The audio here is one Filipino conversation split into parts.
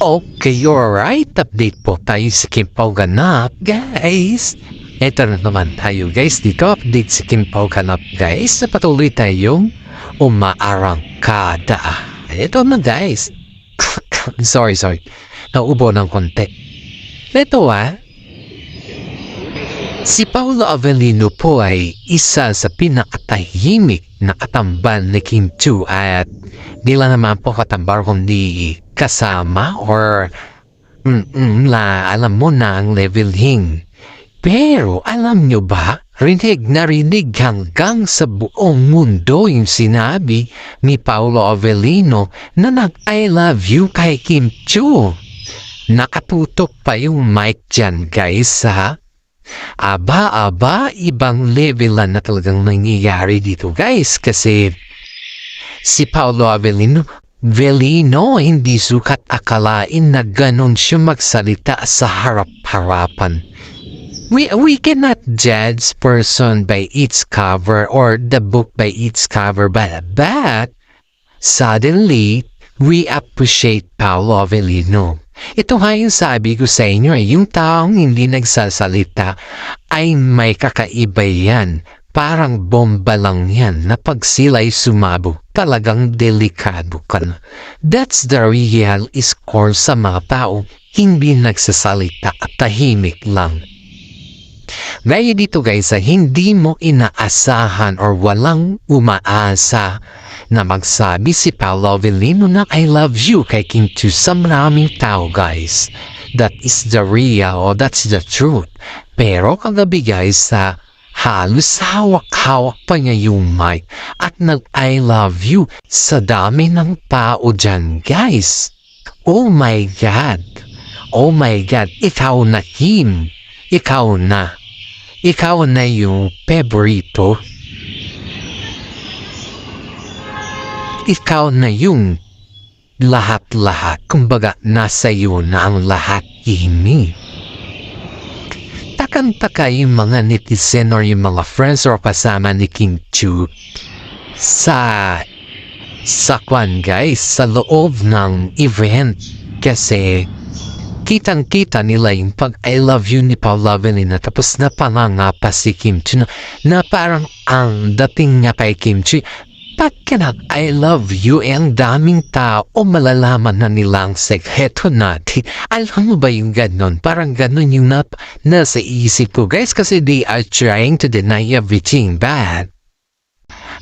Okay, alright. Update po tayo sa Kim Pao Ganap, guys. Ito na naman tayo, guys. Dito, update sa Kim Pao Ganap, guys. Na patuloy tayong umaarangkada. Ito na, guys. sorry. Naubo ng konti. Ito, Si Paolo Avellino po ay isa sa pinakatahimik na katamban ni Kim Chiu at di lang naman po katambar kundi kasama or alam mo na ang leveling. Pero alam nyo ba, rinig hanggang sa buong mundo yung sinabi ni Paolo Avellino na nag-I love you kay Kim Chiu. Nakatutok pa yung mic dyan, guys, ha? Aba, ibang level na talagang nangyayari dito, guys, kasi si Paolo Avellino hindi sukat akalain na ganon siya magsalita sa harap-harapan. We cannot judge person by its cover or the book by its cover, but suddenly, we appreciate Paolo Avellino. Ito nga yung sabi ko sa inyo, yung taong hindi nagsasalita ay may kakaiba yan. Parang bomba lang yan na pag sila'y sumabog, talagang delikado ka na. That's the real score sa mga tao, hindi nagsasalita at tahimik lang. Gaya dito, guys, hindi mo inaasahan or walang umaasa na magsabi si Paolo Avellino na I love you kay Kim Chiu sa maraming tao, guys. That is the real or that's the truth. Pero kagabi, guys, halos hawak-hawak pa niya yung mic at nag-I love you sa dami ng tao dyan, guys. Oh my God, ikaw na Kim. Ikaw na yung favorito. Ikaw na yung lahat-lahat. Kumbaga, nasa iyo na ang lahat, Kimi. Takang-taka yung mga netizen or yung mga friends or kasama ni Kim Chiu sa kwan, guys, sa loob ng event. Kasi kitang-kita nila yung pag I love you ni Paolo Avellino tapos napanganga pa si Kim Chiu na parang ang dating niya kay Kim Chiu, bakit I love you ang daming tao o malalaman na nilang sekreto natin. Alam mo ba yung ganon? Parang ganon yung nasa isip ko, guys, kasi they are trying to deny everything, but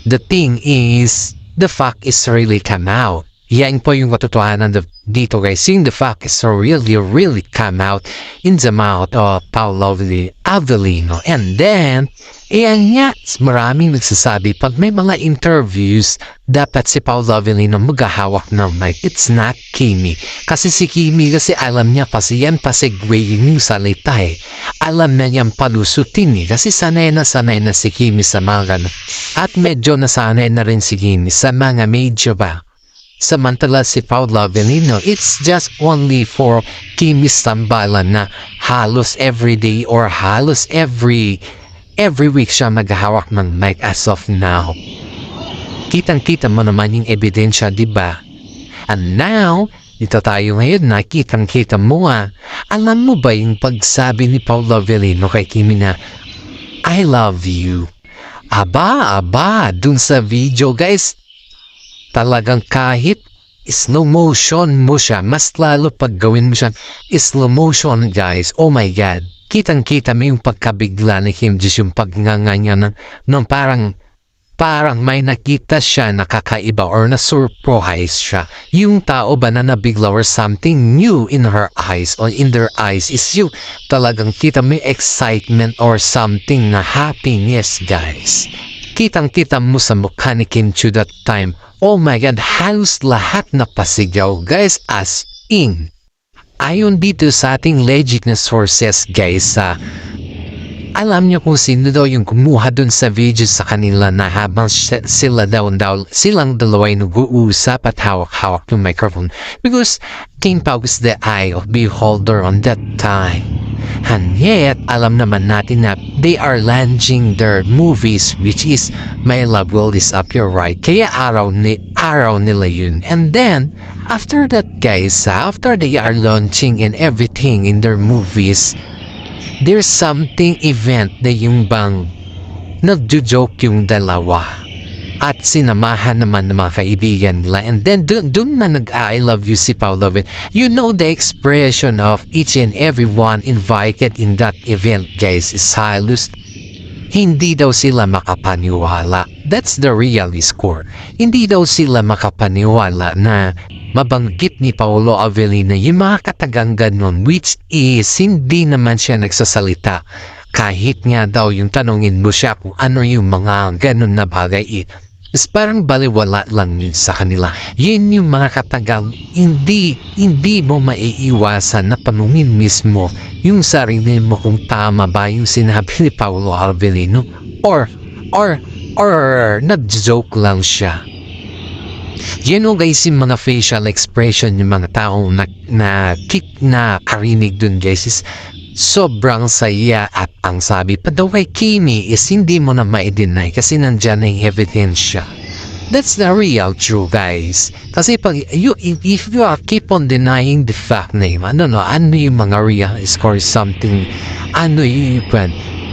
the thing is, the fact is really come out. Yan po yung katotohanan dito, guys. Yung the fact is really come out in the mouth of Paolo Avellino. And then, yan nga, maraming nagsasabi, pag may mga interviews, dapat si Paolo Avellino maghahawak ng mic. It's not Kimi. Kasi si Kimi, kasi alam niya kasi yan pasigwayin yung salita eh. Alam na niyang palusutin eh. Kasi sanay na si Kimi sa mga ganun. At medyo nasanay na rin si Kimi sa mga medyo ba. Samantala si Paolo Avellino, it's just only for Kimi's tambalan na halos every day or halos every week siya maghahawak ng mic as of now. Kitang-kita mo naman yung ebidensya, diba? And now, dito tayo ngayon na kitang-kita mo alam mo ba yung pagsabi ni Paolo Avellino kay Kimi na I love you? Aba, dun sa video, guys, talagang kahit slow motion mo siya, mas lalo pag gawin mo siya slow motion, guys, oh my God, kitang-kita mo yung pagkabigla ni Kim Chiu, yung pagnganga niya ng parang may nakita siya nakakaiba or na-surprise siya. Yung tao ba na nabigla or something new in her eyes or in their eyes is you talagang kita mo yung excitement or something na happiness, guys. Kitang-kita mo sa mukha ni Kim Chiu that time. Oh my God, halos lahat na pasigaw, guys, as in. Ayon dito sa ating legit na sources, guys, alam niyo kung sino daw yung kumuha dun sa video sa kanila na habang silang dalawa ay nag-uusap at hawak-hawak yung microphone. Because Kim Pao is the eye of beholder on that time. And yet, alam naman natin na they are launching their movies which is My Love Will Disappear, right? Kaya araw nila yun. And then, after that guys, after they are launching and everything in their movies, there's something event na yung bang nagjo-joke yung dalawa. At sinamahan naman ng mga kaibigan nila. And then, dun na nag-I love you si Paolo. You know the expression of each and everyone invited in that event, guys, is halos hindi daw sila makapaniwala. That's the real score. Hindi daw sila makapaniwala na mabanggit ni Paolo Avellino yung mga katagang ganon, which is hindi naman siya nagsasalita. Kahit nga daw yung tanongin mo siya kung ano yung mga ganon na bagay, is parang baliwala lang yun sa kanila. Yun yung mga katagang hindi mo maiiwasan na tanungin mismo yung sarili mo kung tama ba yung sinabi ni Paolo Avellino or nag-joke lang siya. You know guys, yung mga facial expression yung mga taong na karinig dun guys is sobrang saya. At ang sabi pa daw kay Kimi is hindi mo na ma-deny kasi nandyan na yung evidence siya. That's the real true guys. Kasi pag if you are keep on denying the fact na yung ano yung mga real score something, ano yung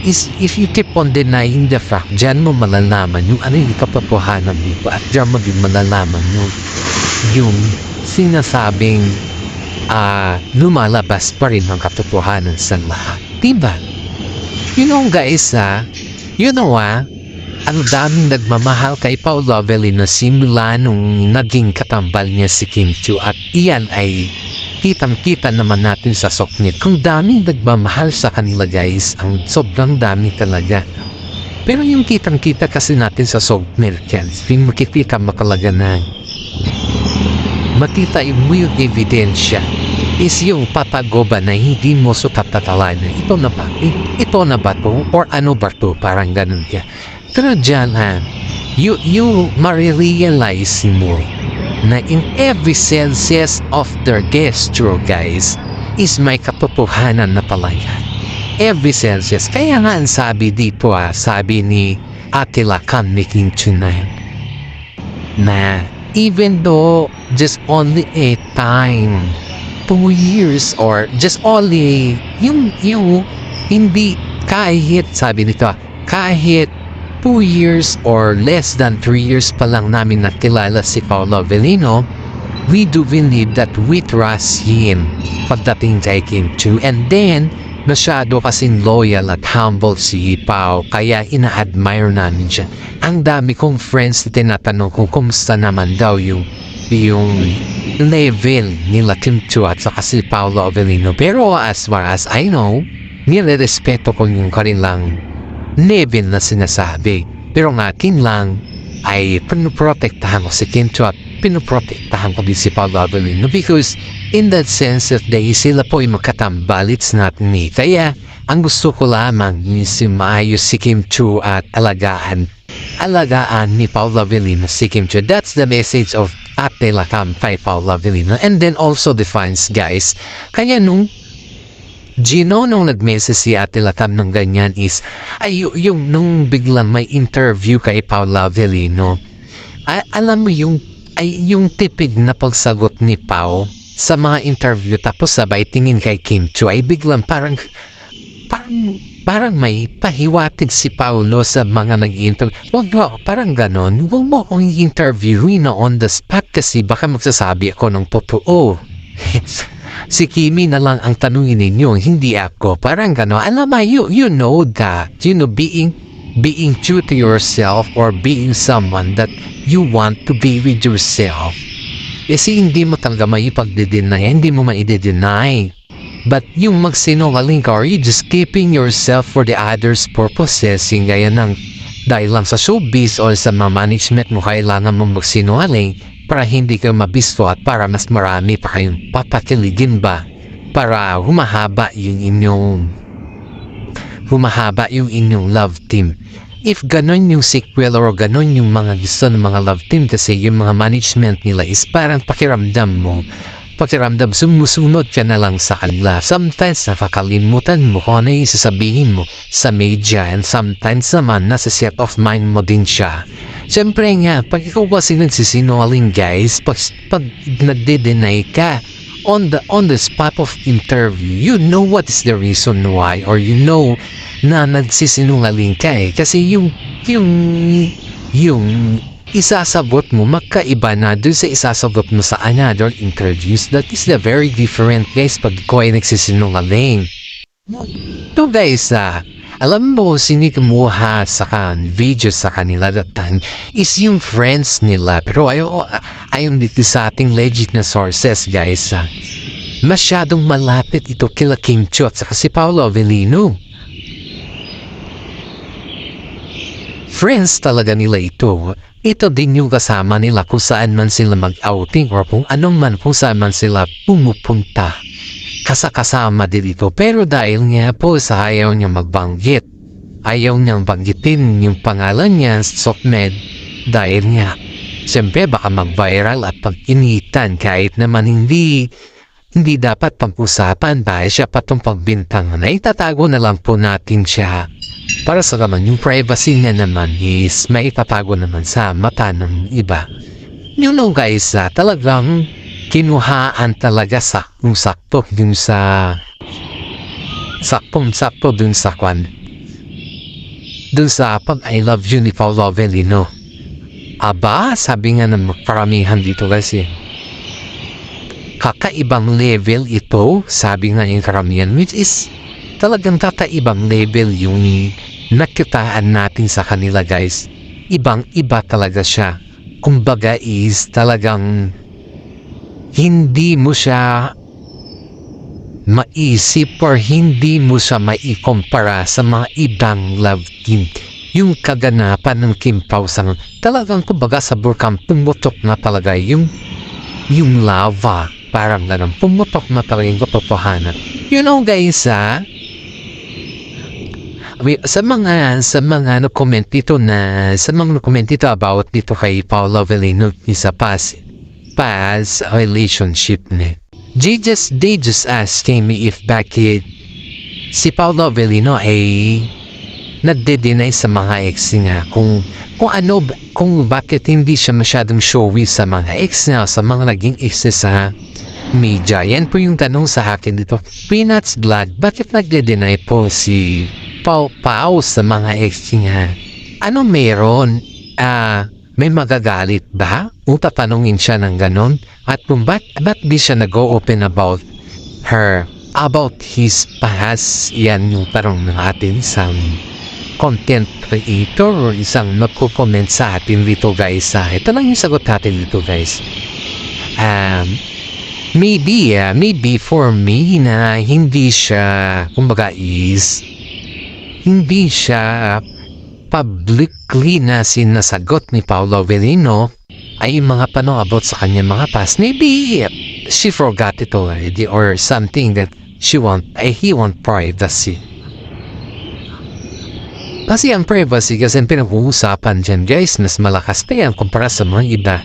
is if you keep on denying the fact, dyan mo malalaman yung ano yung katotohanan dito at dyan mo din malalaman yung sinasabing lumalabas pa rin ang katotohanan sa lahat. Diba? You know guys ang daming nagmamahal kay Paolo Avellino simula nung naging katambal niya si Kim Chiu at iyan ay kitang-kita naman natin sa Soknit. Kung daming nagmamahal sa kanila guys, ang sobrang dami talaga. Pero yung kitang-kita kasi natin sa Soknit guys, makikita mo talaga na makita mo yung ebidensya is yung patagoba na hindi mo sutatatalan na ito na ba to or ano ba to, parang ganun ka. Pero dyan you ma-realize mo na in every senses of their gesture guys is may katotohanan na talaga. Every senses. Kaya nga ang sabi dito sabi ni Attila Khan making tonight na even though just only a time 2 years or just only yung hindi kahit sabi nito kahit 2 years or less than 3 years pa lang namin nakilala si Paolo Avellino, we do believe that we trust him pagdating kay Kim Chiu. And then masyado kasing loyal at humble si Pao kaya ina-admire namin siya. Ang dami kong friends na tinatanong kung kumusta naman daw yung level nila Kim Chiu at saka si Paolo Avellino. Pero as far as I know, nire-respeto ko yung kanilang level na sinasabi. Pero ng akin lang ay pinuprotektahan ko si Kim Chiu at pinuprotektahan ko din si Paolo Avellino because in that sense that sila po ay magkatambal, it's not me. Kaya ang gusto ko lamang is maayos si Kim Chiu at alagaan ni Paolo Avellino si Kim Chiu. That's the message of Attila Khan kay Paolo Avellino. And then also the fans guys. Kaya nung nag-message si Attila Khan ng ganyan is yung nung biglang may interview kay Paolo Avellino. Alam mo yung tipid na pagsagot ni Pao sa mga interview tapos sabay tingin kay Kim Chiu ay biglang parang may pahiwatig si Paolo sa mga nag-interview. Huwag mo, parang ganon. Huwag mo akong i-interviewin na on the spot kasi baka magsasabi ako ng totoo. Si Kimi na lang ang tanungin ninyo, hindi ako. Parang ganon. Alam mo, you know that, being true to yourself or being someone that you want to be with yourself. Kasi hindi mo talaga may ipagde-deny, hindi mo mai-deny. But yung magsinungaling ka or you just keeping yourself for the others' purposes, yung gaya ng dahil lang sa showbiz o sa management mo kailangan mo magsinungaling para hindi ka mabisto at para mas marami pa kayong papakiligin ba para humahaba yung inyong love team. If ganon yung sequel or ganon yung mga gusto ng mga love team kasi yung mga management nila is parang pakiramdam mo pakiramdam sumusunod ka na lang sa kanila. Sometimes nakakalimutan mo kung ano yung sasabihin mo sa media, and sometimes naman nasa set of mind mo din siya. Siyempre nga, pag ikaw kasi nagsisinungaling guys, pag nagde-deny ka on the spot of interview, you know what is the reason why, or you know na nagsisinungaling ka kasi yung isasagot mo magkaiba na dun sa isasagot mo sa another interviews. That is the very different guys pag ikaw ay nagsisinungaling. So guys, alam mo sino kumuha sa video sa kanila that time is yung friends nila, pero ayon dito sa ating legit na sources guys, masyadong malapit ito kila Kim Chiu at saka si Paolo Avellino. Friends talaga nila ito. Ito din yung kasama nila kung saan man sila mag-outing or kung anong man kung saan man sila pumupunta. Kasama din ito. Pero dahil nga po sa ayaw niya magbanggit, ayaw niyang banggitin yung pangalan niya, Sokmed, dahil nga siyempre baka mag-viral at pag-initan kahit naman hindi dapat pag-usapan dahil siya patong pagbintang na itatago na lang po natin siya. Para sa naman yung privacy niya naman is may itatago naman sa mata ng iba. You know guys, talagang kinuhaan talaga saktong-sakto dun sa saktong-sakto dun sa pag I love you ni Paolo Avellino. Aba, sabi nga ng paramihan dito kasi kakaibang level ito, sabi nga yung karamihan, which is talagang kakaibang level yung nakitaan natin sa kanila guys. Ibang-iba talaga siya. Kumbaga is talagang hindi mo siya maisip or hindi mo siya maikumpara sa mga ibang love team. Yung kaganapan ng Kim Pao Sang, talagang kumbaga sa burkang pumutok na talaga yung lava. Parang ganun, pumutok na talaga yung katotohanan. You know guys, sa mga comment dito about dito kay Paolo Avellino sa past relationship niya. They just asking me if bakit si Paolo Avellino ay nagde-deny sa mga ex niya kung bakit hindi siya masyadong showy sa mga ex niya, sa mga naging ex sa media. Yan po yung tanong sa akin dito. Peanuts Vlog, bakit nagde-deny po si Pao sa mga ex niya? Ano meron? May magagalit ba? O tatanungin siya ng ganon? At kung ba't di siya nag-open about his past? Yan yung tanong natin sa content creator or isang magko-comment sa atin dito guys. Ito lang yung sagot natin dito guys. Maybe for me na hindi siya publicly na sinasagot ni Paolo Avellino ay mga about sa kanya mga past. Maybe she forgot it already or something that he want privacy. Kasi ang privacy kasi pinag-uusapan dyan guys, mas malakas pa yan kumpara sa mga iba.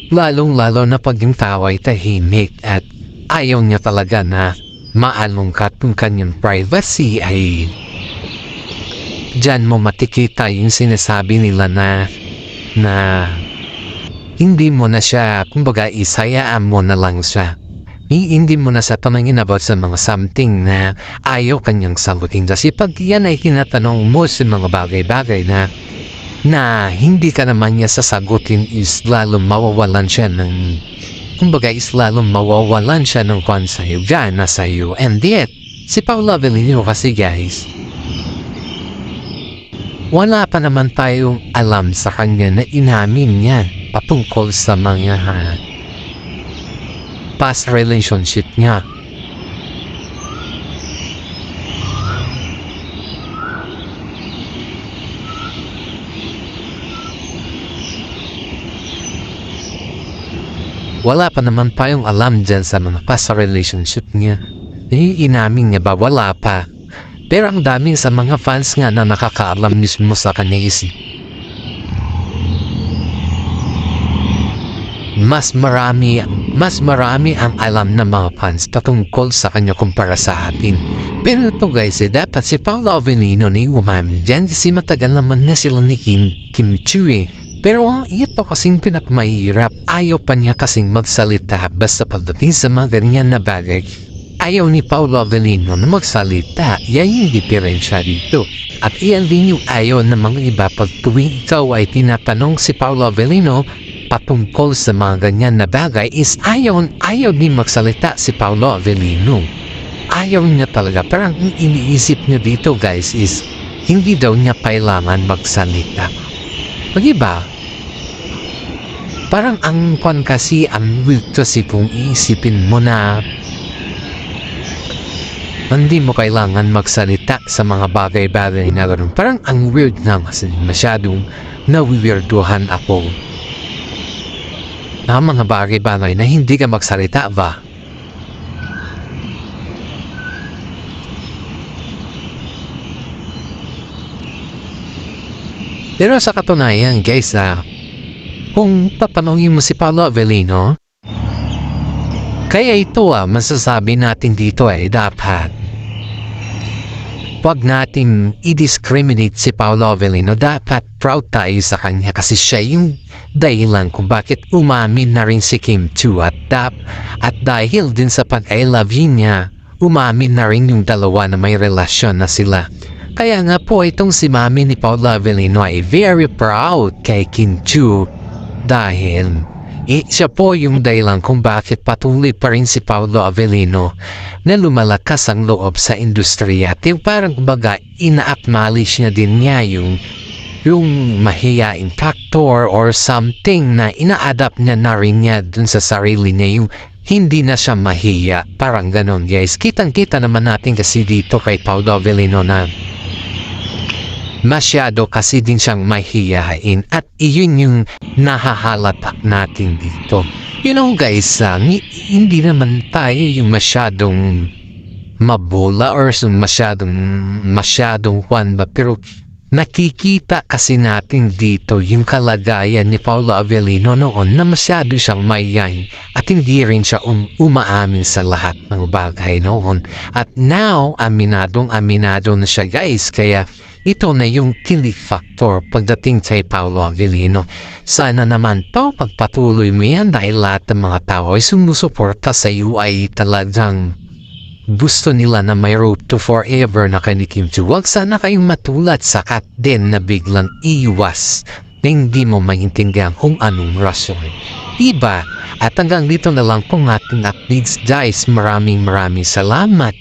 Lalong-lalo na pag yung tao ay tahimik at ayaw niya talaga na maalungkat kung kanyang privacy ay dyan mo matikita yung sinasabi nila na hindi mo na siya, kumbaga isayaan mo na lang siya. Hindi mo na sa tanongin about sa mga something na ayaw kanyang sagutin. Kasi pag yan ay tinatanong mo sa mga bagay-bagay na hindi ka naman niya sasagutin is lalong mawawalan siya ng kwan sa'yo, gana sa'yo. And yet, si Paolo Avellino kasi guys, wala pa naman tayong alam sa kanya na inamin niya patungkol sa mga past relationship niya. Wala pa naman tayong alam dyan sa mga past relationship niya. Inamin niya ba? Wala pa. Pero ang dami sa mga fans nga na nakakaalam mismo sa kanya is mas marami ang alam ng mga fans patungkol sa kanya kumpara sa atin. Pero ito guys, dapat si Paolo Avellino ni umamin dyan kasi matagal naman na sila ni Kim Chiu eh. Pero ito kasing pinakmahirap, ayaw pa niya kasing magsalita basta pagdating sa mga ganyan na bagay. Ayaw ni Paolo Avellino na magsalita, yan yung diferensya dito. At iyan din yung ayaw ng mga iba pag tuwing ikaw ay tinatanong si Paolo Avellino patungkol sa mga ganyan na bagay is ayaw din magsalita si Paolo Avellino. Ayaw niya talaga, parang iniisip niya dito guys is hindi daw niya kailangan magsalita. Mag-iba, parang ang kwan kasi ang weird kasi kung iisipin mo na hindi mo kailangan magsalita sa mga bagay-bagay na gano'n. Parang ang weird na kasi masyadong nawiwirduhan ako. Na mga bagay-bagay na hindi ka magsalita ba? Pero sa katunayan guys, kung tatanungin mo si Paolo Avellino, kaya ito masasabi natin dito ay dapat wag natin i-discriminate si Paolo Avellino. Dapat proud tayo sa kanya kasi siya yung dahilan kung bakit umamin na rin si Kim Chiu at dahil din sa pag-I love you niya, umamin na rin yung dalawa na may relasyon na sila. Kaya nga po itong si mami ni Paolo Avellino ay very proud kay Kim Chiu dahil siya po yung dahilan kung bakit patuloy pa rin si Paolo Avellino na lumalakas ang loob sa industriya. At yung parang kumbaga ina-acknowledge niya din niya yung mahiyain factor or something na ina-adapt niya na rin niya dun sa sarili niya, yung hindi na siya mahiya. Parang ganon guys. Kitang-kita naman natin kasi dito kay Paolo Avellino na masyado kasi din siyang mahihain at iyon yung nahahalata natin dito. You know guys, hindi naman tayo yung masyadong mabola or masyadong kwan ba, pero nakikita kasi natin dito yung kalagayan ni Paolo Avellino noon na masyado siyang mahihain at hindi rin siya umaamin sa lahat ng bagay noon. At now, aminado na siya guys, kaya ito na yung kilig factor pagdating kay Paolo Avellino. Sana naman to pagpatuloy mo yan dahil lahat ng mga tao ay sumusuporta sa iyo ay talagang gusto nila na may road to forever na kay Kim Chiu. Huwag sana kayong matulad sa kat din na biglang iwas na hindi mo maintindihan kung anong rason. Diba? At hanggang dito na lang pong ating updates guys. Maraming salamat.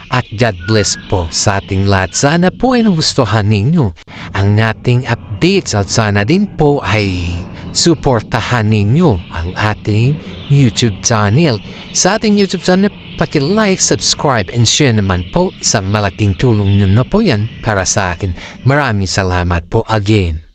At God bless po sa ating lahat. Sana po ay nagustuhan ninyo ang ating updates at sana din po ay suportahan ninyo ang ating YouTube channel. Sa ating YouTube channel, paki-like, subscribe, and share naman po. Sa malaking tulong nyo na po yan para sa akin. Maraming salamat po again.